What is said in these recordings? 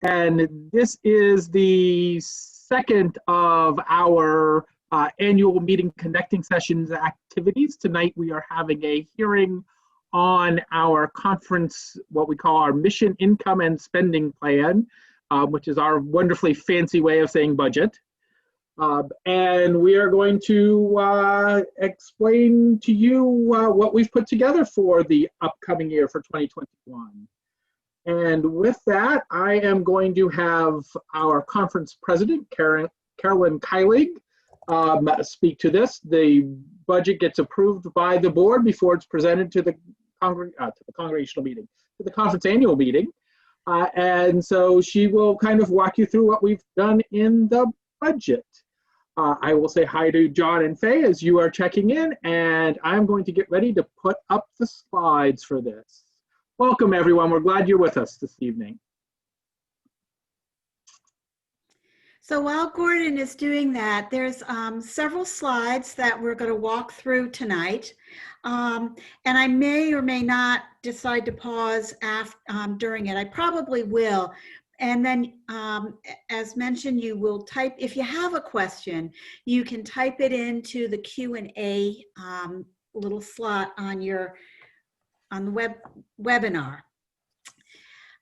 And this is the second of our annual meeting connecting sessions activities. Tonight we are having a hearing on our conference, what we call our mission, income, and spending plan, which is our wonderfully fancy way of saying budget. And we are going to explain to you what we've put together for the upcoming year for 2021. And with that, I am going to have our conference president, Carolyn Keilig, speak to this. The budget gets approved by the board before it's presented to the congregational meeting, to the conference annual meeting. And so she will kind of walk you through what we've done in the budget. I will say hi to John and Faye as you are checking in, and I'm going to get ready to put up the slides for this. Welcome, everyone. We're glad you're with us this evening. So while Gordon is doing that, there's several slides that we're going to walk through tonight. And I may or may not decide to pause during it. I probably will. And then, as mentioned, you will type, if you have a question, you can type it into the Q&A little slot on the webinar.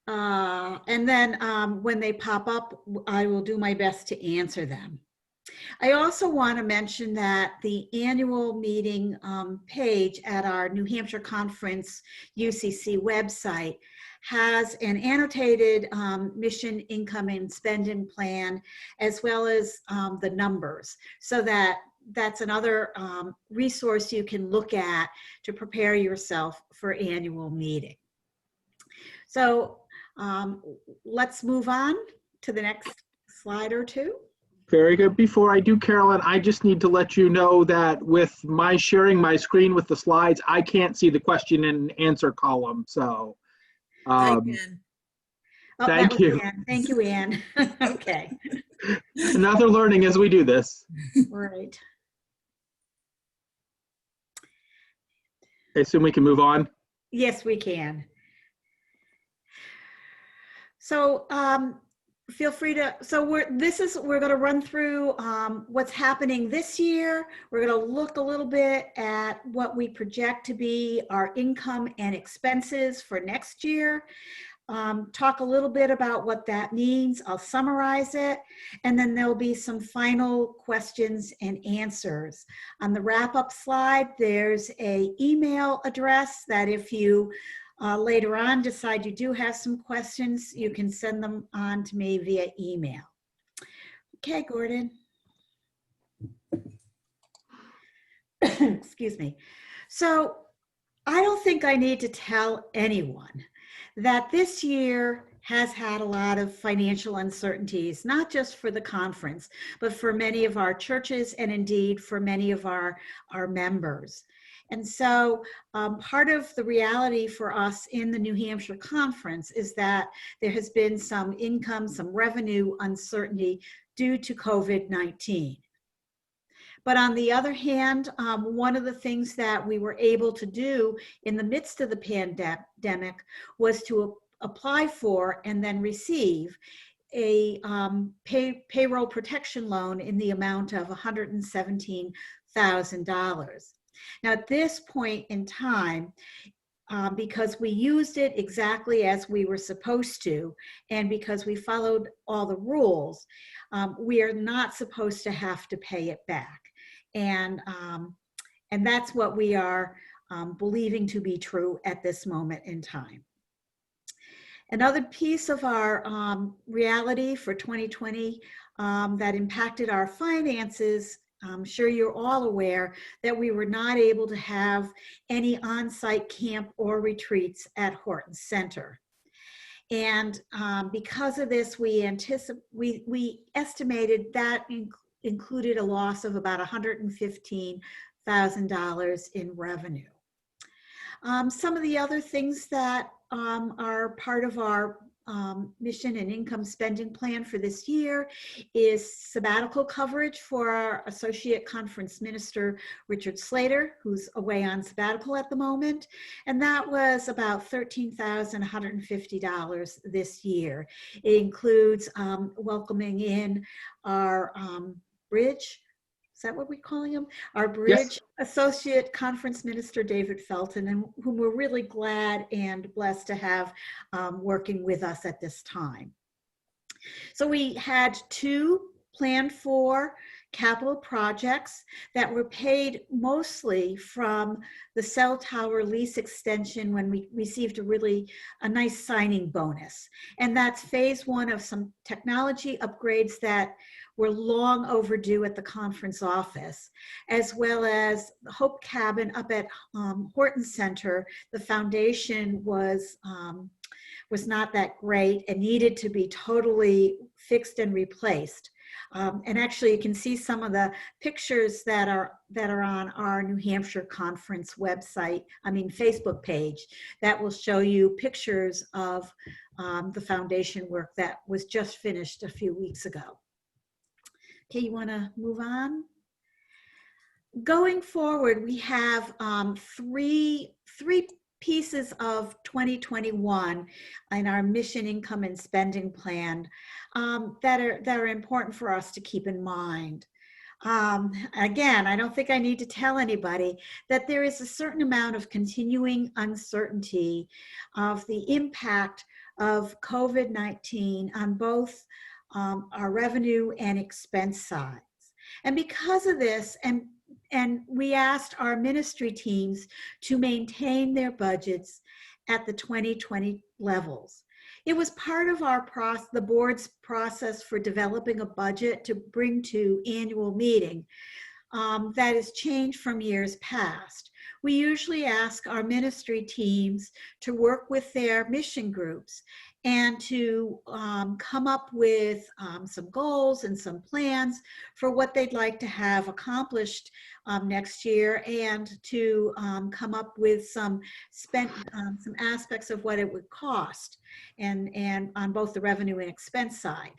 And then when they pop up, I will do my best to answer them. I also want to mention that the annual meeting page at our New Hampshire Conference UCC website has an annotated mission, income, and spending plan, as well as the numbers, so that's another resource you can look at to prepare yourself for annual meeting. So let's move on to the next slide or two. Very good. Before I do, Carolyn, I just need to let you know that with my sharing my screen with the slides, I can't see the question and answer column. So Oh, thank you. Ann. Thank you, Ann. Okay. Another learning as we do this. Right. I assume we can move on. Yes, we can. So feel free to, so we're going to run through what's happening this year. We're going to look a little bit at what we project to be our income and expenses for next year. Talk a little bit about what that means. I'll summarize it, and then there'll be some final questions and answers. On the wrap-up slide, there's an email address that if you later on decide you do have some questions, you can send them on to me via email. Okay, Gordon. Excuse me. So I don't think I need to tell anyone that this year has had a lot of financial uncertainties, not just for the conference, but for many of our churches and indeed for many of our members. And so part of the reality for us in the New Hampshire Conference is that there has been some income, some revenue uncertainty due to COVID-19. But on the other hand, one of the things that we were able to do in the midst of the pandemic was to apply for and then receive a payroll protection loan in the amount of $117,000. Now, at this point in time, because we used it exactly as we were supposed to, and because we followed all the rules, we are not supposed to have to pay it back. And that's what we are believing to be true at this moment in time. Another piece of our reality for 2020 that impacted our finances, I'm sure you're all aware that we were not able to have any on-site camp or retreats at Horton Center. And because of this, we estimated that included a loss of about $115,000 in revenue. Some of the other things that are part of our mission and income spending plan for this year is sabbatical coverage for our Associate Conference Minister, Richard Slater, who's away on sabbatical at the moment. And that was about $13,150 this year. It includes welcoming in our bridge. Is that what we're calling him? Our Bridge Associate Conference Minister, David Felton, and whom we're really glad and blessed to have working with us at this time. So we had 2 planned for capital projects that were paid mostly from the cell tower lease extension when we received a nice signing bonus. And that's phase 1 of some technology upgrades that were long overdue at the conference office, as well as the Hope Cabin up at Horton Center. The foundation was not that great and needed to be totally fixed and replaced. And actually, you can see some of the pictures that are on our New Hampshire Conference website, Facebook page, that will show you pictures of the foundation work that was just finished a few weeks ago. Okay, you want to move on? Going forward, we have three pieces of 2021 in our mission, income, and spending plan that are important for us to keep in mind. Again, I don't think I need to tell anybody that there is a certain amount of continuing uncertainty of the impact of COVID-19 on both our revenue and expense sides. And because of this, and we asked our ministry teams to maintain their budgets at the 2020 levels. It was part of the board's process for developing a budget to bring to annual meeting that has changed from years past. We usually ask our ministry teams to work with their mission groups and to come up with some goals and some plans for what they'd like to have accomplished next year, and to come up with some aspects of what it would cost, and on both the revenue and expense side.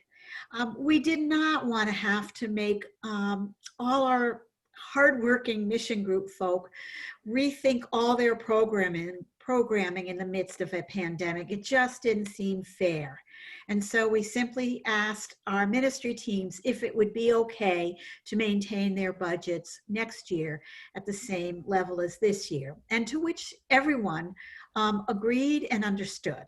We did not want to have to make all our hardworking mission group folk rethink all their programming in the midst of a pandemic. It just didn't seem fair. And so we simply asked our ministry teams if it would be okay to maintain their budgets next year at the same level as this year, and to which everyone agreed and understood.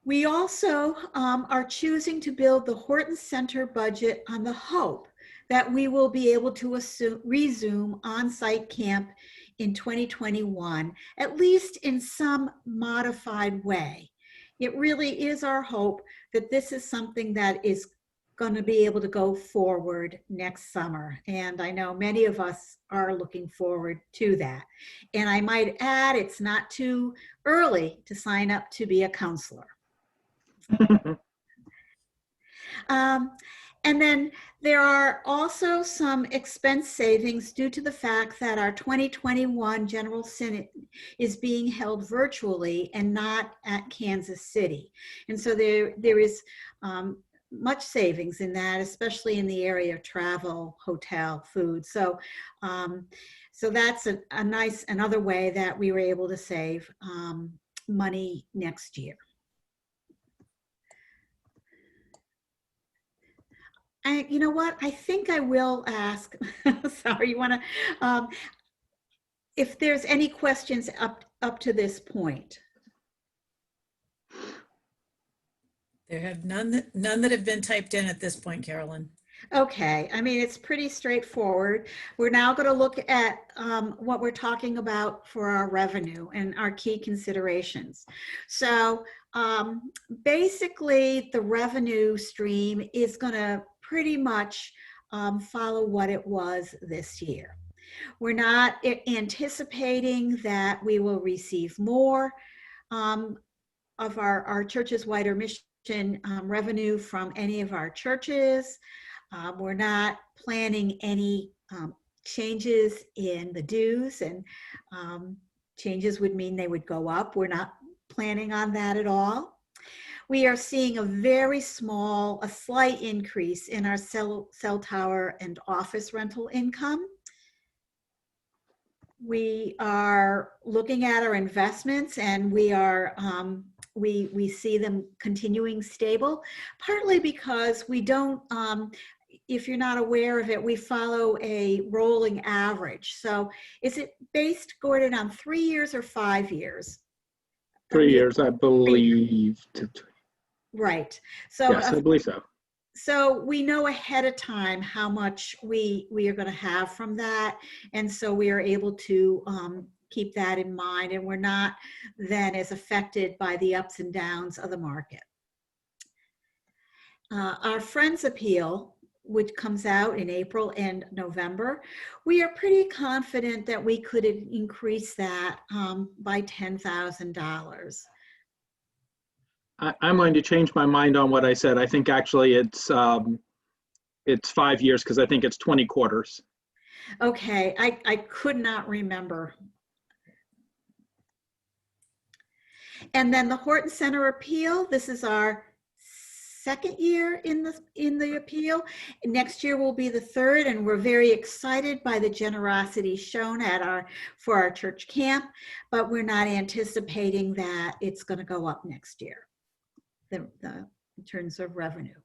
We also are choosing to build the Horton Center budget on the hope that we will be able to resume on-site camp in 2021, at least in some modified way. It really is our hope that this is something that is going to be able to go forward next summer. And I know many of us are looking forward to that. And I might add, it's not too early to sign up to be a counselor. And then there are also some expense savings due to the fact that our 2021 General Synod is being held virtually and not at Kansas City. And so there is much savings in that, especially in the area of travel, hotel, food. So that's another way that we were able to save money next year. You know what? I think I will ask, sorry, you want to, if there's any questions up to this point. There have none that have been typed in at this point, Carolyn. Okay, I mean, it's pretty straightforward. We're now going to look at what we're talking about for our revenue and our key considerations. So basically, the revenue stream is going to pretty much follow what it was this year. We're not anticipating that we will receive more of our church's wider mission revenue from any of our churches. We're not planning any changes in the dues, and changes would mean they would go up. We're not planning on that at all. We are seeing a slight increase in our cell tower and office rental income. We are looking at our investments, and we see them continuing stable, partly because we don't, if you're not aware of it, we follow a rolling average. So is it based, Gordon, on 3 years or 5 years? 3 years, I believe. Right. So yes, I believe so. So we know ahead of time how much we are going to have from that. And so we are able to keep that in mind, and we're not then as affected by the ups and downs of the market. Our Friends Appeal, which comes out in April and November, we are pretty confident that we could increase that by $10,000. I'm going to change my mind on what I said. I think actually it's 5 years, because I think it's 20 quarters. Okay, I could not remember. And then the Horton Center appeal, this is our second year in the appeal. Next year will be the third, and we're very excited by the generosity shown for our church camp, but we're not anticipating that it's going to go up next year. In terms of revenue.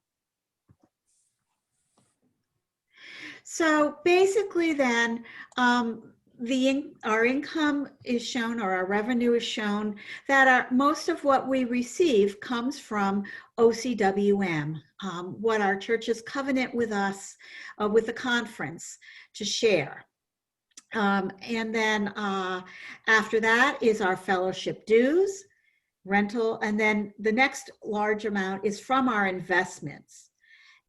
So basically then, our income is shown, or our revenue is shown, that most of what we receive comes from OCWM, what our churches covenant with us, with the conference to share. And then after that is our fellowship dues, rental, and then the next large amount is from our investments,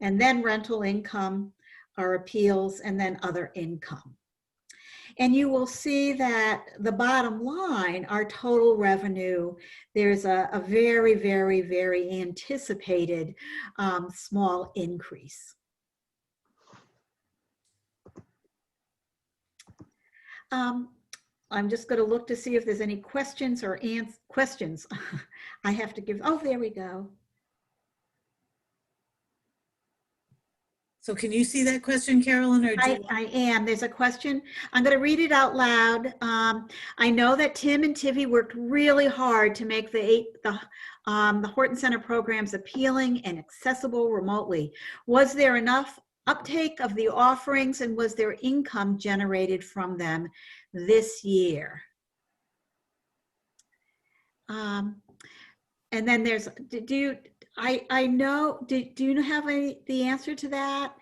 and then rental income, our appeals, and then other income. And you will see that the bottom line, our total revenue, there's a very, very, very anticipated small increase. I'm just going to look to see if there's any questions or questions. I have to give, oh, there we go. So can you see that question, Carolyn? Or I am. There's a question. I'm going to read it out loud. I know that Tim and Tivy worked really hard to make the Horton Center programs appealing and accessible remotely. Was there enough uptake of the offerings, and was there income generated from them this year? And then there's, do you have the answer to that?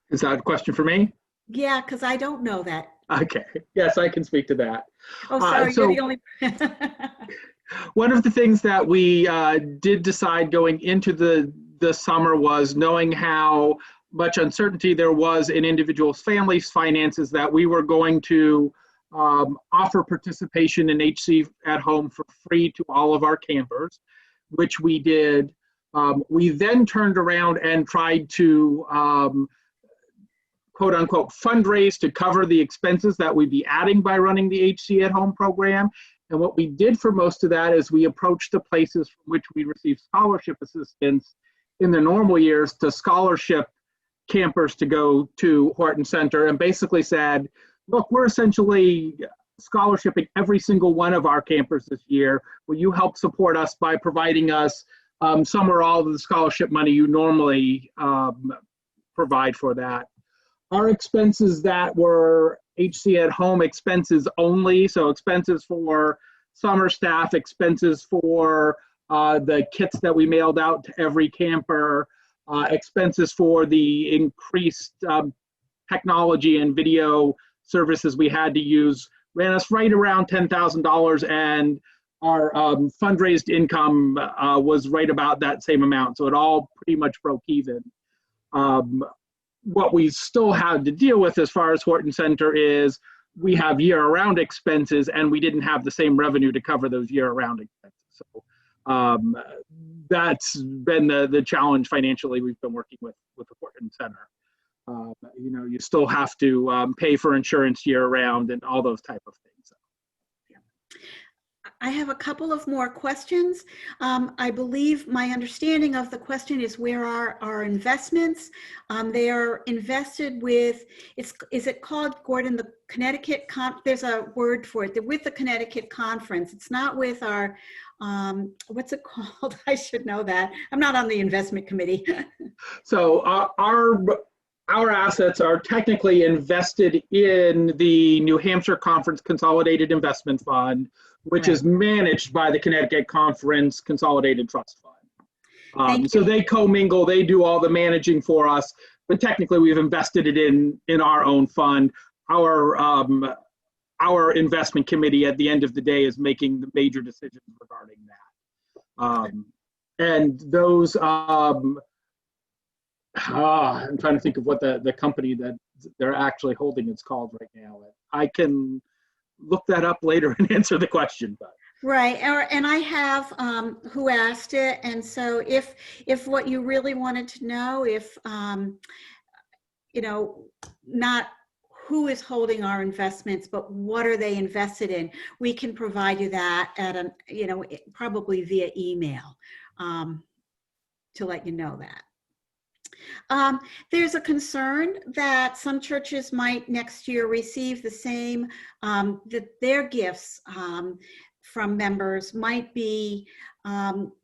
Is that a question for me? Yeah, because I don't know that. Okay, yes, I can speak to that. Oh, sorry, so you're the only. One of the things that we did decide going into the summer was, knowing how much uncertainty there was in individuals' families' finances, that we were going to offer participation in HC at Home for free to all of our campers, which we did. We then turned around and tried to quote unquote fundraise to cover the expenses that we'd be adding by running the HC at Home program. And what we did for most of that is we approached the places from which we received scholarship assistance in the normal years to scholarship campers to go to Horton Center, and basically said, look, we're essentially scholarshiping every single one of our campers this year. Will you help support us by providing us some or all of the scholarship money you normally provide for that? Our expenses that were HC at Home expenses only, so expenses for summer staff, expenses for the kits that we mailed out to every camper, expenses for the increased technology and video services we had to use, ran us right around $10,000, and our fundraised income was right about that same amount. So it all pretty much broke even. What we still had to deal with as far as Horton Center is we have year-round expenses, and we didn't have the same revenue to cover those year-round expenses. So that's been the challenge financially we've been working with the Horton Center. You know, you still have to pay for insurance year-round and all those type of things. I have a couple of more questions. I believe my understanding of the question is, where are our investments? They are invested with, is it called, Gordon, the Connecticut, there's a word for it. They're with the Connecticut Conference. It's not with our, what's it called? I should know that. I'm not on the investment committee. So our assets are technically invested in the New Hampshire Conference Consolidated Investment Fund, which is managed by the Connecticut Conference Consolidated Trust Fund. So they commingle, they do all the managing for us, but technically we've invested it in our own fund. Our investment committee at the end of the day is making the major decisions regarding that. And those, I'm trying to think of what the company that they're actually holding is called right now. I can look that up later and answer the question. But. Right, and I have who asked it, and so if what you really wanted to know, if you know, not who is holding our investments, but what are they invested in, we can provide you that at a, you know, probably via email to let you know that. There's a concern that some churches might next year receive the same, that their gifts from members might be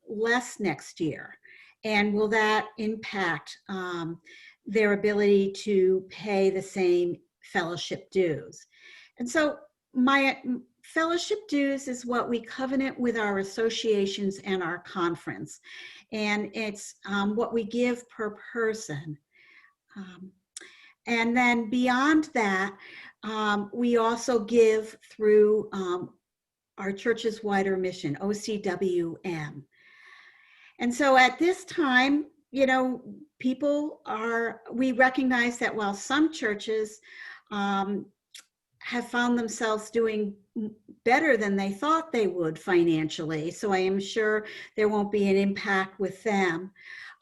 less next year. And will that impact their ability to pay the same fellowship dues? And so my fellowship dues is what we covenant with our associations and our conference. And it's what we give per person. And then beyond that, we also give through our church's wider mission, OCWM. And so at this time, you know, we recognize that while some churches have found themselves doing better than they thought they would financially, so I am sure there won't be an impact with them.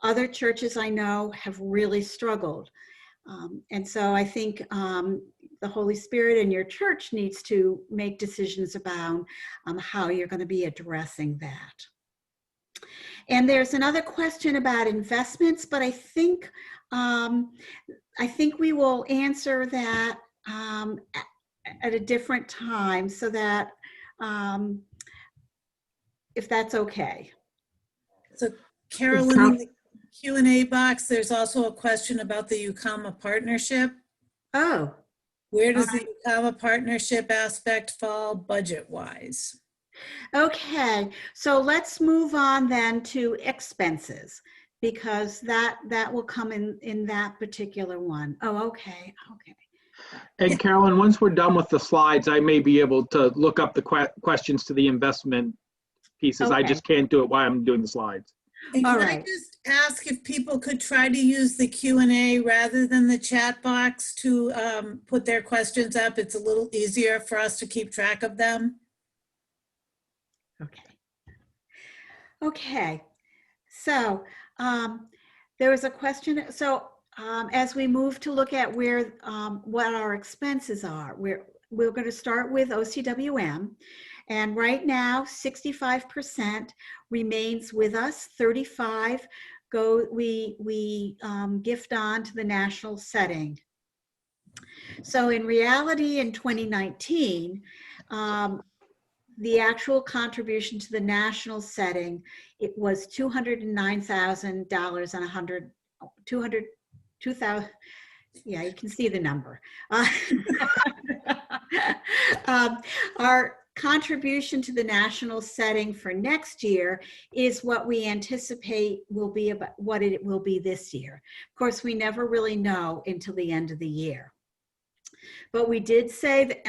Other churches I know have really struggled. And so I think the Holy Spirit in your church needs to make decisions about how you're going to be addressing that. And there's another question about investments, but I think we will answer that at a different time, so that if that's okay. So Carolyn, in the Q&A box, there's also a question about the UCAMA partnership. Oh. Where does the UCAMA partnership aspect fall budget-wise? Okay, so let's move on then to expenses, because that will come in that particular one. Oh, okay. And Carolyn, once we're done with the slides, I may be able to look up the questions to the investment pieces. Okay. I just can't do it while I'm doing the slides. And can I just ask if people could try to use the Q&A rather than the chat box to put their questions up? It's a little easier for us to keep track of them. Okay. So there was a question. So as we move to look at where what our expenses are, we're going to start with OCWM. And right now, 65% remains with us. 35% we gift on to the national setting. So in reality, in 2019, the actual contribution to the national setting, it was $209,000 and $2,000. Yeah, you can see the number. Our contribution to the national setting for next year is what we anticipate will be about what it will be this year. Of course, we never really know until the end of the year. But we did say that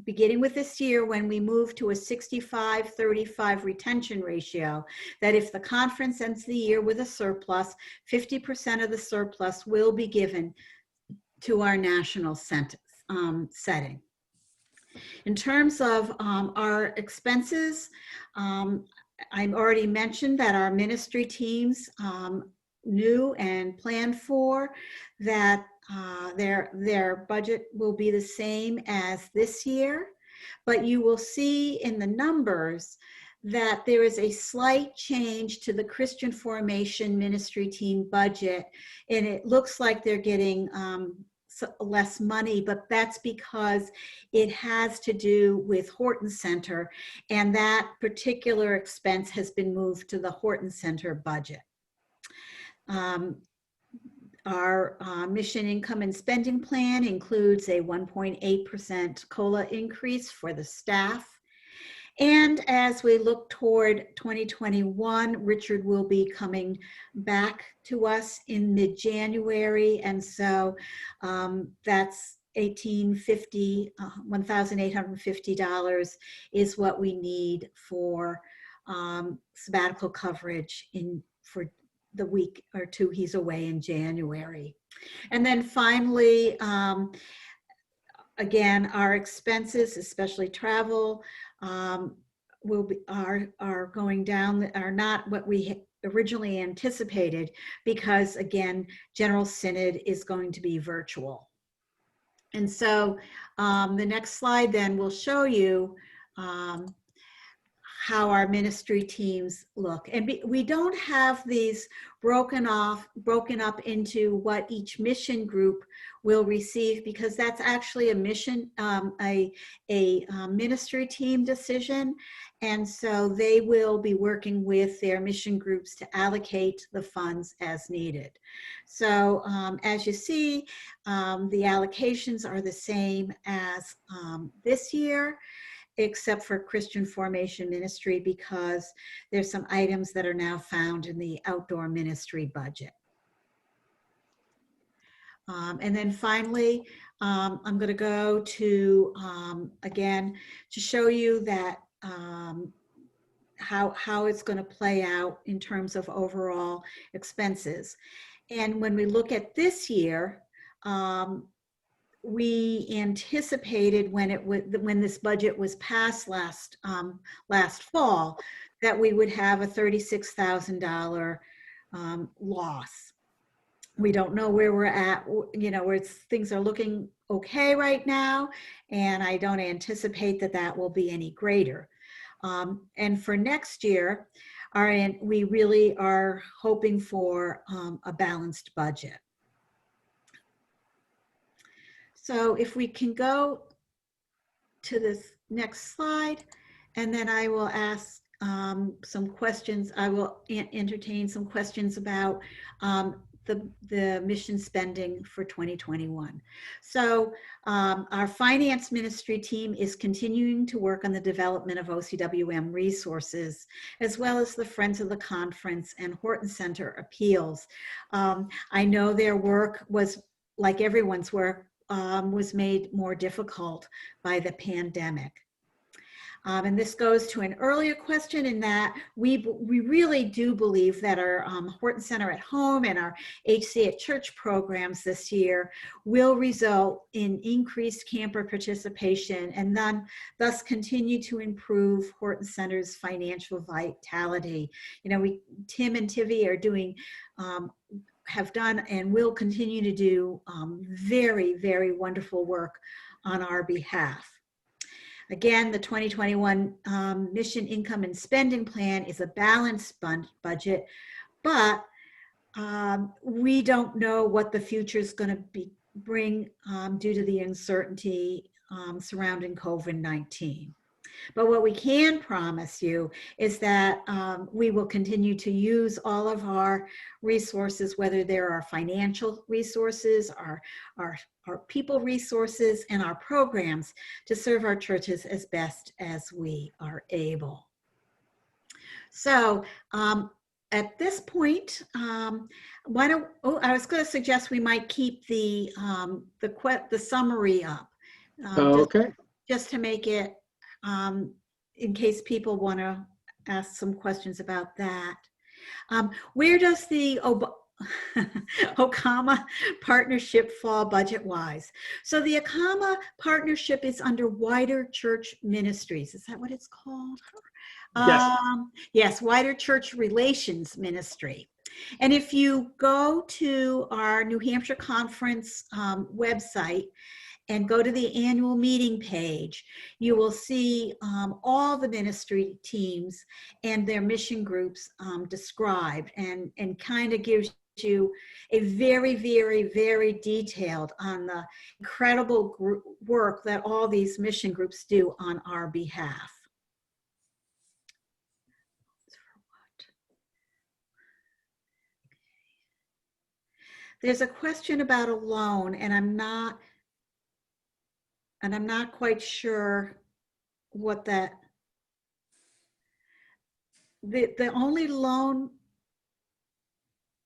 beginning with this year, when we move to a 65-35 retention ratio, that if the conference ends the year with a surplus, 50% of the surplus will be given to our national setting. In terms of our expenses, I've already mentioned that our ministry teams knew and planned for that their budget will be the same as this year. but you will see in the numbers that there is a slight change to the Christian Formation Ministry Team budget, and it looks like they're getting less money, but that's because it has to do with Horton Center, and that particular expense has been moved to the Horton Center budget. Our mission income and spending plan includes a 1.8% COLA increase for the staff. And as we look toward 2021, Richard will be coming back to us in mid-January. And so that's $1,850 is what we need for sabbatical coverage for the week or two he's away in January. And then finally, again, our expenses, especially travel, are going down, are not what we originally anticipated, because again, General Synod is going to be virtual. And so the next slide then will show you how our ministry teams look. And we don't have these broken up into what each mission group will receive, because that's actually a ministry team decision. And so they will be working with their mission groups to allocate the funds as needed. So as you see, the allocations are the same as this year, except for Christian Formation Ministry, because there's some items that are now found in the outdoor ministry budget. And then finally, I'm going to go to, again, to show you that how it's going to play out in terms of overall expenses. And when we look at this year, we anticipated when this budget was passed last fall, that we would have a $36,000 loss. We don't know where we're at, where things are looking okay right now, and I don't anticipate that will be any greater. And for next year, we really are hoping for a balanced budget. So if we can go to this next slide, and then I will ask some questions. I will entertain some questions about the mission spending for 2021. So our finance ministry team is continuing to work on the development of OCWM resources, as well as the Friends of the Conference and Horton Center appeals. I know their work was, like everyone's work, was made more difficult by the pandemic. And this goes to an earlier question, in that we really do believe that our Horton Center at Home and our HC at Church programs this year will result in increased camper participation, and thus continue to improve Horton Center's financial vitality. Tim and Tivy are doing have done and will continue to do very, very wonderful work on our behalf. Again, the 2021 mission income and spending plan is a balanced budget, but we don't know what the future is going to bring due to the uncertainty surrounding COVID-19. But what we can promise you is that we will continue to use all of our resources, whether they're our financial resources, our people resources, and our programs, to serve our churches as best as we are able. So at this point, I was going to suggest we might keep the summary up. Okay. Just to make it, in case people want to ask some questions about that. Where does the OCAMA partnership fall budget-wise? So the OCAMA partnership is under Wider Church Ministries. Is that what it's called? Yes. Yes, Wider Church Relations Ministry. And if you go to our New Hampshire Conference website, and go to the annual meeting page, you will see all the ministry teams and their mission groups described, and kind of gives you a very, very, very detailed on the incredible work that all these mission groups do on our behalf. There's a question about a loan, and I'm not quite sure what that, the only loan.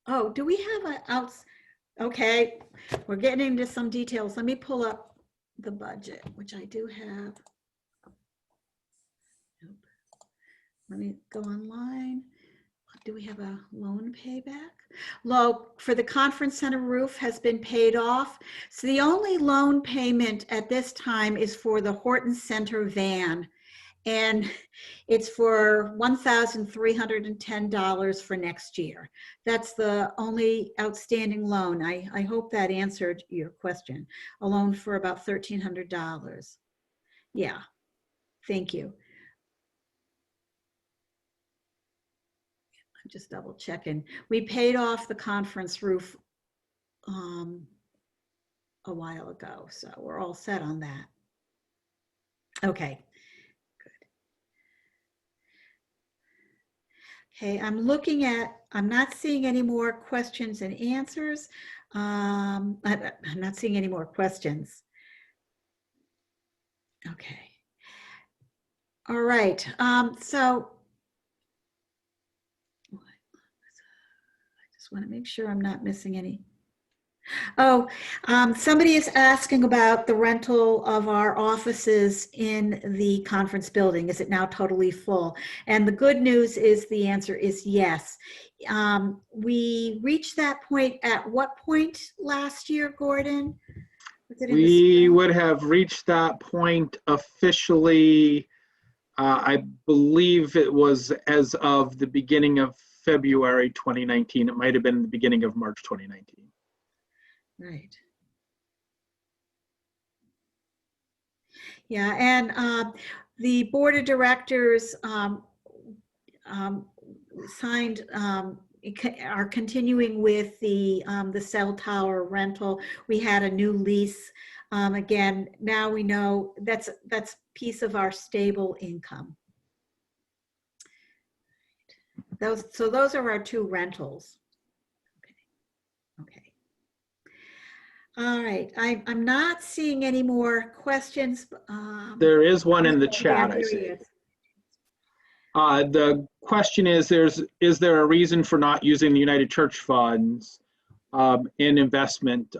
Oh, do we have okay, we're getting into some details. Let me pull up the budget, which I do have. Nope. Let me go online. Do we have a loan payback? Loan for the conference center roof has been paid off. So the only loan payment at this time is for the Horton Center van. And it's for $1,310 for next year. That's the only outstanding loan. I hope that answered your question. A loan for about $1,300. Yeah, thank you. I'm just double checking. We paid off the conference roof a while ago, so we're all set on that. Okay. Okay, I'm not seeing any more questions and answers. I'm not seeing any more questions. Okay. All right, so I just want to make sure I'm not missing any. Oh, somebody is asking about the rental of our offices in the conference building. Is it now totally full? And the good news is the answer is yes. We reached that point at what point last year, Gordon? We would have reached that point officially, I believe it was as of the beginning of February 2019. It might have been the beginning of March 2019. Right. Yeah, and the board of directors signed, are continuing with the cell tower rental. We had a new lease. Again, now we know that's piece of our stable income. So those are our two rentals. Okay. All right, I'm not seeing any more questions. There is one in the chat, I see. The question is, is there a reason for not using the United Church funds in investment?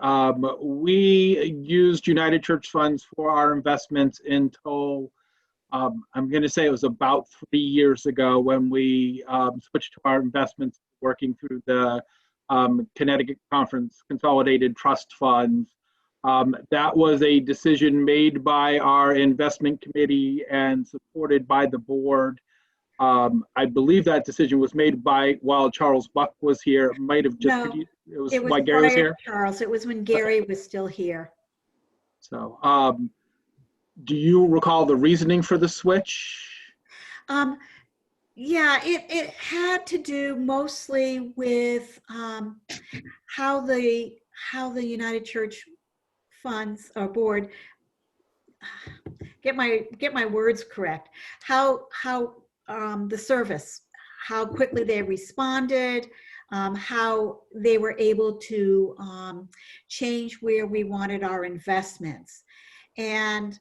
We used United Church funds for our investments until, I'm going to say it was about 3 years ago when we switched to our investments working through the Connecticut Conference Consolidated Trust Funds. That was a decision made by our investment committee and supported by the board. I believe that decision was made while Charles Buck was here. It might have just No, it was while Gary was here. Charles, it was when Gary was still here. So, do you recall the reasoning for the switch? Yeah, it had to do mostly with how the United Church funds or board, get my words correct, how the service, how quickly they responded, how they were able to change where we wanted our investments. And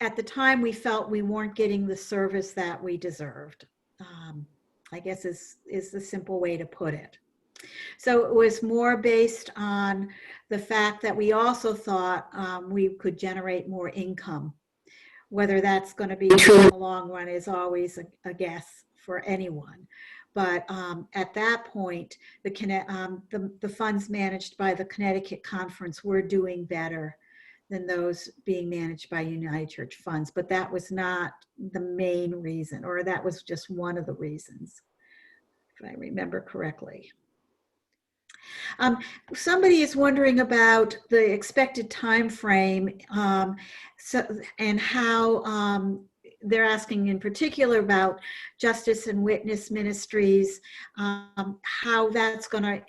at the time, we felt we weren't getting the service that we deserved, I guess is the simple way to put it. So it was more based on the fact that we also thought we could generate more income. Whether that's going to be true in the long run is always a guess for anyone. But at that point, the funds managed by the Connecticut Conference were doing better than those being managed by United Church funds. But that was not the main reason, or that was just one of the reasons, if I remember correctly. Somebody is wondering about the expected time frame, and how they're asking in particular about Justice and Witness Ministries, how that's going to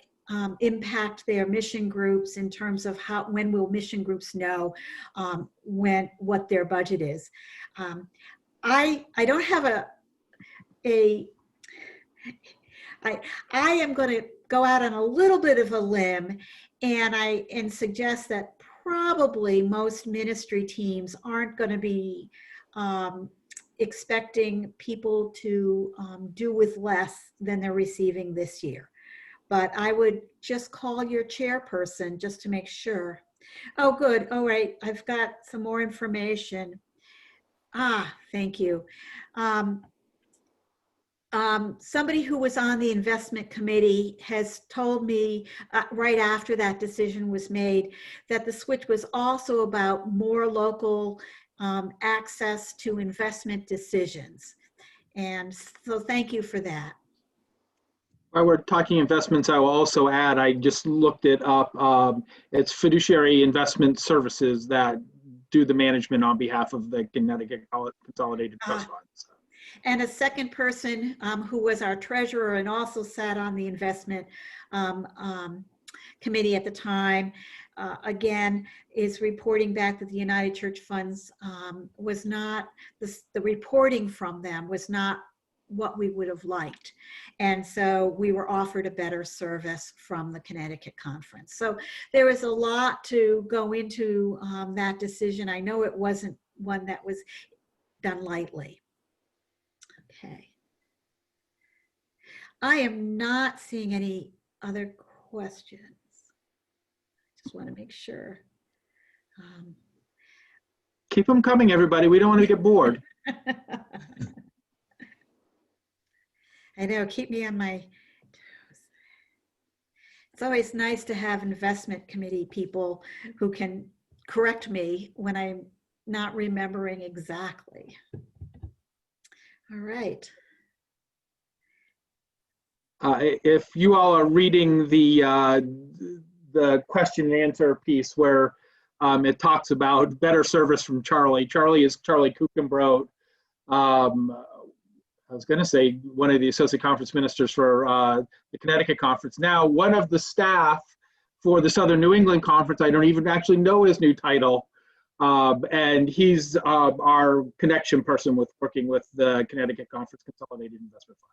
impact their mission groups in terms of when will mission groups know what their budget is. I don't have I am going to go out on a little bit of a limb and suggest that probably most ministry teams aren't going to be expecting people to do with less than they're receiving this year. But I would just call your chairperson just to make sure. Oh, good. All right. I've got some more information. Thank you. Somebody who was on the investment committee has told me right after that decision was made that the switch was also about more local access to investment decisions. And so thank you for that. While we're talking investments, I will also add, I just looked it up. It's Fiduciary Investment Services that do the management on behalf of the Connecticut Consolidated Trust Fund. So. And a second person who was our treasurer and also sat on the investment committee at the time, again, is reporting back that the United Church Funds was not, the reporting from them was not what we would have liked. And so we were offered a better service from the Connecticut Conference. So there was a lot to go into that decision. I know it wasn't one that was done lightly. Okay. I am not seeing any other questions. Just want to make sure. Keep them coming, everybody. We don't want to get bored. I know, keep me on my toes. It's always nice to have investment committee people who can correct me when I'm not remembering exactly. All right. If you all are reading the question and answer piece where it talks about better service from Charlie. Charlie is Charlie Kuchenbrot. I was going to say one of the associate conference ministers for the Connecticut Conference. Now, one of the staff for the Southern New England Conference, I don't even actually know his new title, and he's our connection person with working with the Connecticut Conference Consolidated Investment Fund.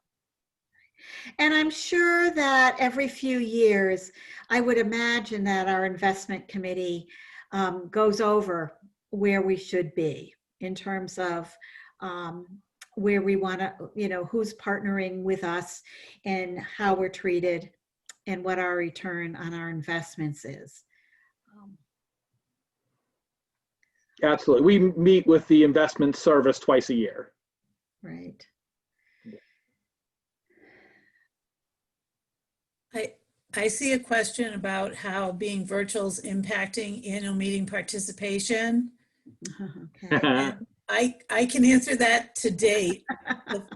And I'm sure that every few years, I would imagine that our investment committee goes over where we should be in terms of where we want to, who's partnering with us and how we're treated and what our return on our investments is. Absolutely. We meet with the investment service twice a year. Right. I see a question about how being virtual is impacting annual meeting participation. Okay. I can answer that to date.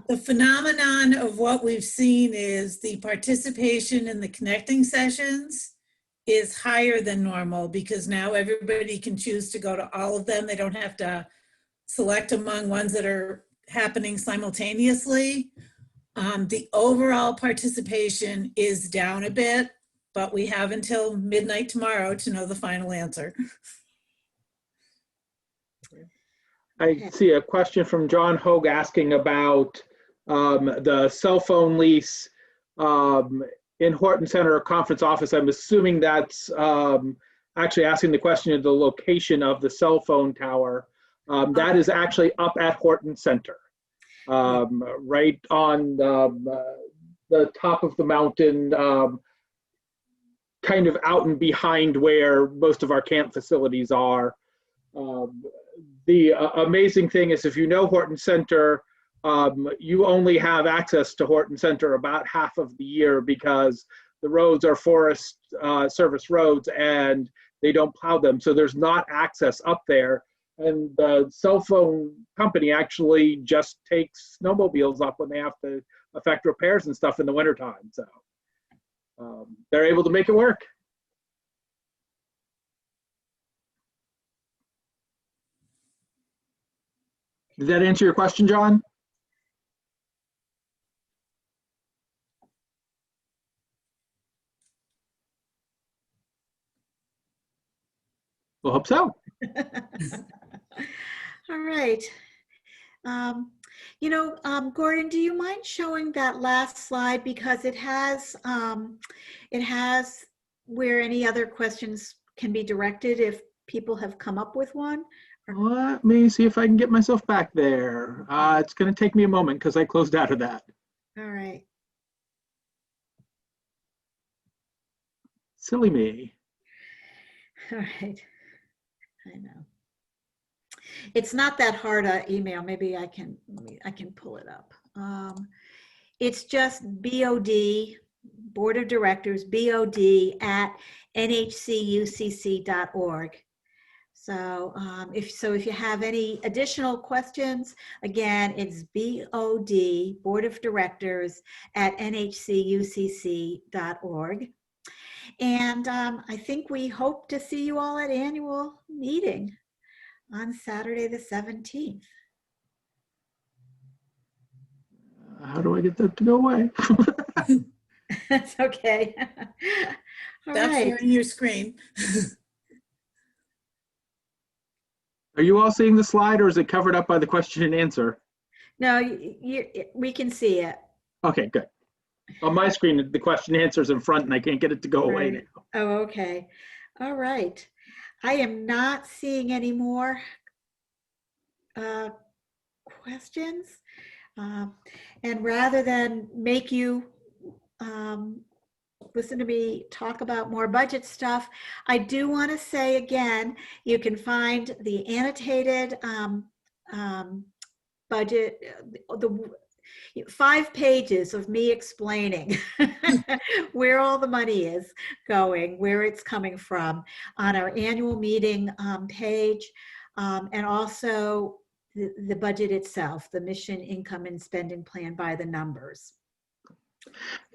The phenomenon of what we've seen is the participation in the connecting sessions is higher than normal because now everybody can choose to go to all of them. They don't have to select among ones that are happening simultaneously. The overall participation is down a bit, but we have until midnight tomorrow to know the final answer. I see a question from John Hogue asking about the cell phone lease in Horton Center Conference Office. I'm assuming that's actually asking the question of the location of the cell phone tower. That is actually up at Horton Center, right on the top of the mountain, kind of out and behind where most of our camp facilities are. The amazing thing is if you know Horton Center, you only have access to Horton Center about half of the year because the roads are Forest Service roads and they don't plow them. So there's not access up there. And the cell phone company actually just takes snowmobiles up when they have to effect repairs and stuff in the wintertime. So they're able to make it work. Did that answer your question, John? We'll hope so. All right. Gordon, do you mind showing that last slide, because it has where any other questions can be directed if people have come up with one? Let me see if I can get myself back there. It's going to take me a moment because I closed out of that. All right. Silly me. All right. I know. It's not that hard to email. Maybe I can pull it up. It's just BOD, Board of Directors, BOD at NHCUCC.org. So if you have any additional questions, again, it's BOD, Board of Directors at NHCUCC.org. And I think we hope to see you all at annual meeting on Saturday the 17th. How do I get that to go away? That's okay. All Stop right. sharing your screen. Are you all seeing the slide, or is it covered up by the question and answer? No, we can see it. Okay, good. On my screen, the question and answer is in front and I can't get it to go away now. Oh, okay. All right. I am not seeing any more questions. And rather than make you listen to me talk about more budget stuff, I do want to say again, you can find the annotated budget, the 5 pages of me explaining where all the money is going, where it's coming from, on our annual meeting page, and also the budget itself, the mission, income, and spending plan by the numbers.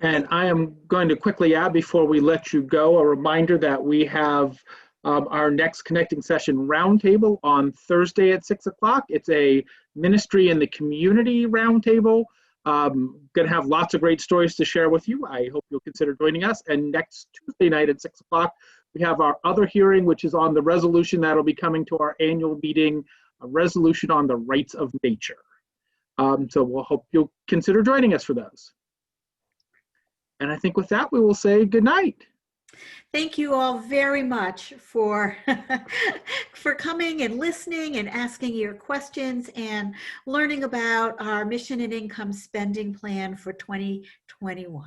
And I am going to quickly add, before we let you go, a reminder that we have our next Connecting Session Roundtable on Thursday at 6 o'clock. It's a ministry in the community roundtable. Going to have lots of great stories to share with you. I hope you'll consider joining us. And next Tuesday night at 6 o'clock, we have our other hearing, which is on the resolution that'll be coming to our annual meeting, a resolution on the rights of nature. So we'll hope you'll consider joining us for those. And I think with that, we will say good night. Thank you all very much for coming and listening and asking your questions and learning about our mission and income spending plan for 2021.